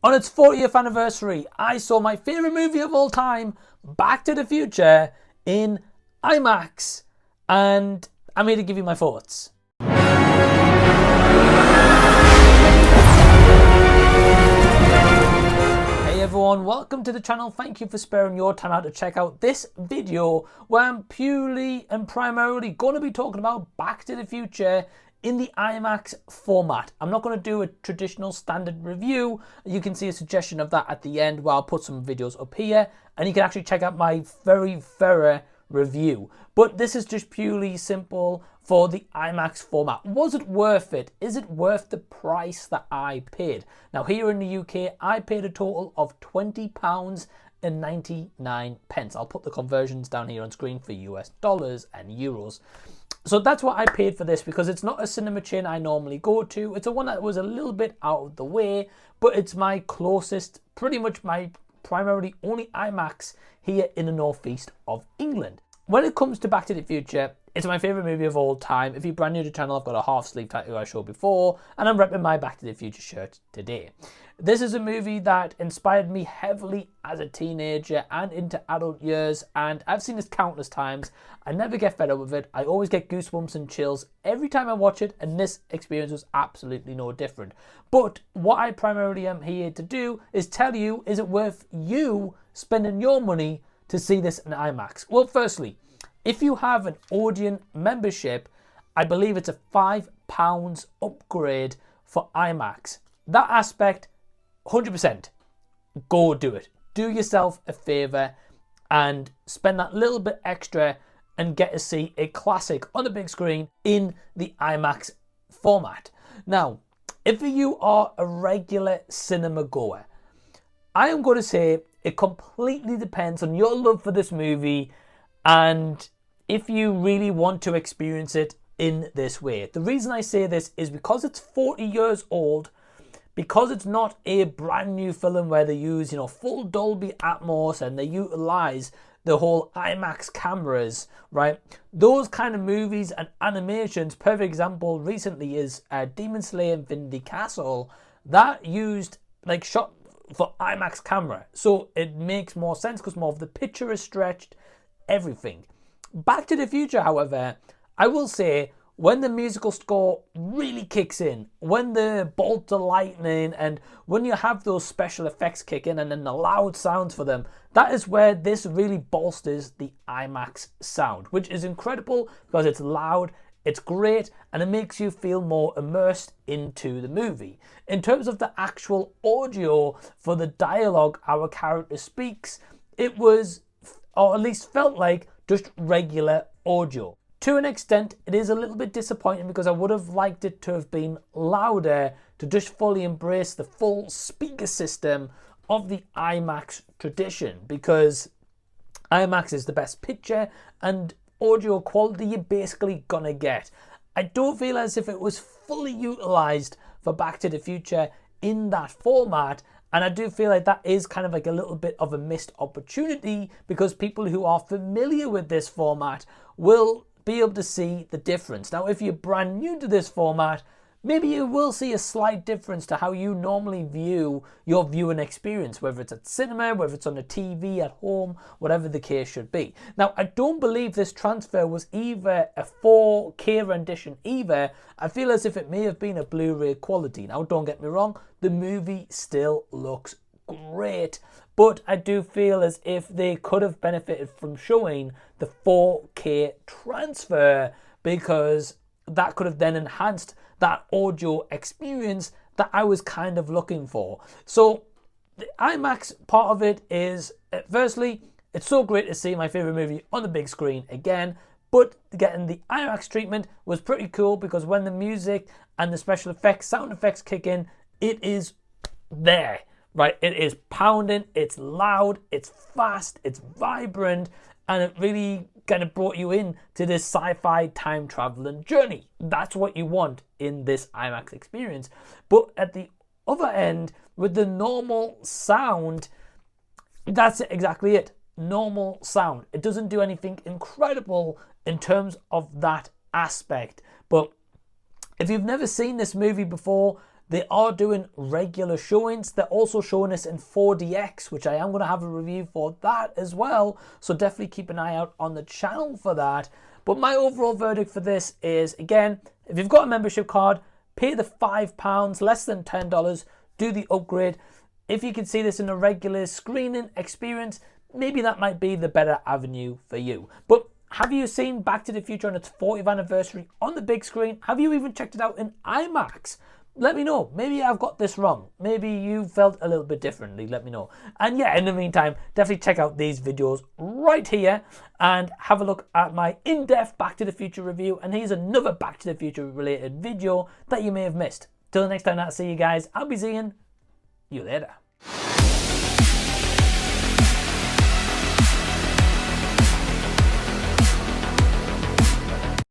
On its 40th anniversary, I saw my favourite movie of all time, Back to the Future, in IMAX. And I'm here to give you my thoughts. Hey everyone, welcome to the channel. Thank you for sparing your time out to check out this video where I'm purely and primarily going to be talking about Back to the Future in the IMAX format. I'm not going to do a traditional standard review. You can see a suggestion of that at the end where I'll put some videos up here and you can actually check out my very thorough review. But this is just purely simple for the IMAX format. Was it worth it? Is it worth the price that I paid? Now here in the UK, I paid a total of £20.99. I'll put the conversions down here on screen for US dollars and euros. So that's what I paid for this because it's not a cinema chain I normally go to. It's a one that was a little bit out of the way, but it's my closest, pretty much my primarily only IMAX here in the northeast of England. When it comes to Back to the Future, it's my favourite movie of all time. If you're brand new to the channel, I've got a half sleeve tattoo I showed before, and I'm repping my Back to the Future shirt today. This is a movie that inspired me heavily as a teenager and into adult years, and I've seen this countless times. I never get fed up with it. I always get goosebumps and chills every time I watch it, and this experience was absolutely no different. But what I primarily am here to do is tell you, is it worth you spending your money to see this in IMAX? Well, firstly, if you have an Odeon membership, I believe it's a £5 upgrade for IMAX. That aspect, 100%, go do it. Do yourself a favour and spend that little bit extra and get to see a classic on the big screen in the IMAX format. Now, if you are a regular cinema goer, I am going to say it completely depends on your love for this movie and if you really want to experience it in this way. The reason I say this is because it's 40 years old, because it's not a brand new film where they use, full Dolby Atmos and they utilize the whole IMAX cameras, right? Those kind of movies and animations, perfect example recently is Demon Slayer Infinity Castle, that used shot for IMAX camera. So it makes more sense because more of the picture is stretched, everything. Back to the Future, however, I will say when the musical score really kicks in, when the bolt of lightning and when you have those special effects kick in and then the loud sounds for them, that is where this really bolsters the IMAX sound, which is incredible because it's loud, it's great, and it makes you feel more immersed into the movie. In terms of the actual audio for the dialogue our character speaks, it was, or at least felt like, just regular audio. To an extent, it is a little bit disappointing because I would have liked it to have been louder to just fully embrace the full speaker system of the IMAX tradition, because IMAX is the best picture and audio quality you're basically gonna get. I don't feel as if it was fully utilized for Back to the Future in that format, and I do feel like that is kind of like a little bit of a missed opportunity because people who are familiar with this format will be able to see the difference. Now, if you're brand new to this format, maybe you will see a slight difference to how you normally view your viewing experience, whether it's at cinema, whether it's on a TV at home, whatever the case should be. Now, I don't believe this transfer was either a 4K rendition either. I feel as if it may have been a Blu-ray quality. Now, don't get me wrong, the movie still looks great, but I do feel as if they could have benefited from showing the 4K transfer because that could have then enhanced that audio experience that I was kind of looking for. So the IMAX part of it is, firstly, it's so great to see my favorite movie on the big screen again, but getting the IMAX treatment was pretty cool because when the music and the special effects, sound effects kick in, it is there, right? It is pounding, it's loud, it's fast, it's vibrant, and it really kind of brought you in to this sci-fi time traveling journey. That's what you want in this IMAX experience. But at the other end, with the normal sound, that's exactly it. Normal sound. It doesn't do anything incredible in terms of that aspect. But if you've never seen this movie before, They are doing regular showings. They're also showing us in 4DX, which I am going to have a review for that as well. So definitely keep an eye out on the channel for that. But my overall verdict for this is, again, if you've got a membership card, pay the £5, less than $10, do the upgrade. If you can see this in a regular screening experience, maybe that might be the better avenue for you. But have you seen Back to the Future on its 40th anniversary on the big screen? Have you even checked it out in IMAX? Let me know. Maybe I've got this wrong. Maybe you felt a little bit differently. Let me know. And yeah, in the meantime, definitely check out these videos right here and have a look at my in-depth Back to the Future review. And here's another Back to the Future related video that you may have missed. Till the next time I see you guys, I'll be seeing you later.